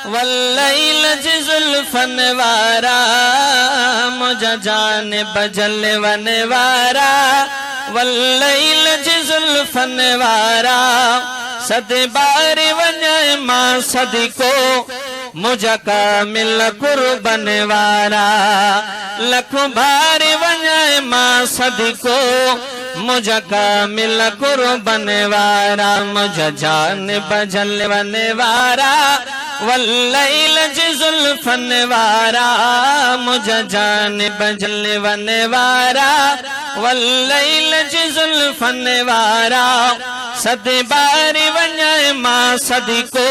वल्लैल जुल्फन वारा मुझा जान बजल वन वारा वल्लैल जुल्फन वारा सद बार वञे मां सदिको मुझा कामिल कुर्बन वारा लख बार वञे मां सदिको मुझा कामिल कुर्बन वारा मुझा जान बजल वन वारा वल्लैल जुल्फन वारा मुझा जान बजल वन वारा वल्लैल जुल्फन वारा सद बार वञे मां सदिको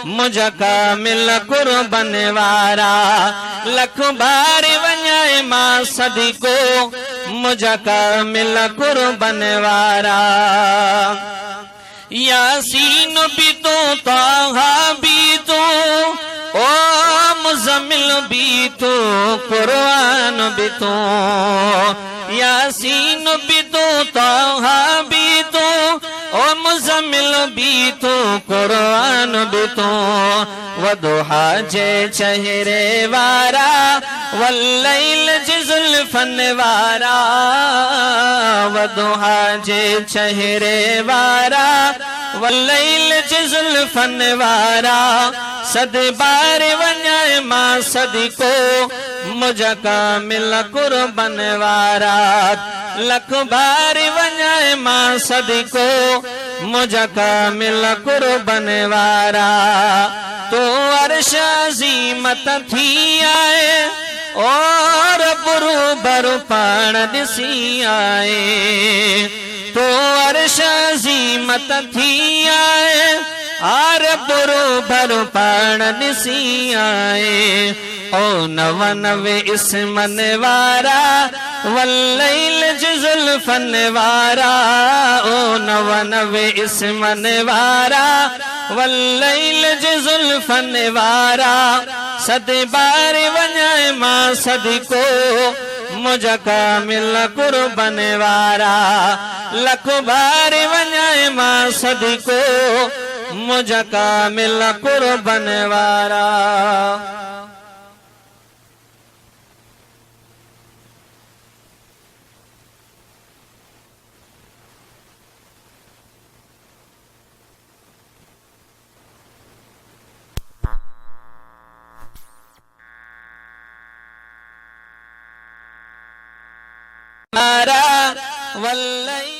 मुझा कामिल कुर्बन वारा लख बार वञे मां सदिको मुझा कामिल कुर्बन वारा यासीन भी तो ताहा भी तो ओ मुज़म्मिल भी तो कुरान भी तो यासीन भी तो ताहा भी तो ओ मुज़म्मिल भी तो कुरान भी तो वदुहा जे चेहरे वारा वल्लैल जुल्फन वारा वदुहा जे चेहरे वारा वल्लैल जुल्फन वारा सद बार वञे मां सदिको मुझा कामिल कुर्बन वारा लख बार वञे मां सदिको मुझा कामिल कुर्बन वारा तो अर्श अज़ीमत थी आए और बुरु बरु पाण ॾिसी आए तो अर्श अज़ीमत थी आए आर बुरु बरु पाण ॾिसी आए ओ 99 इस्मन वारा वल्लैल जुल्फन वारा ओ 99 इस्मन वारा वल्लैल जुल्फन वारा सद बार वञे मां सदिको मुझा कामिल कुर्बन वारा लख बार वञे मां सदिको मुझा कामिल कुर्बन वारा वल्लैल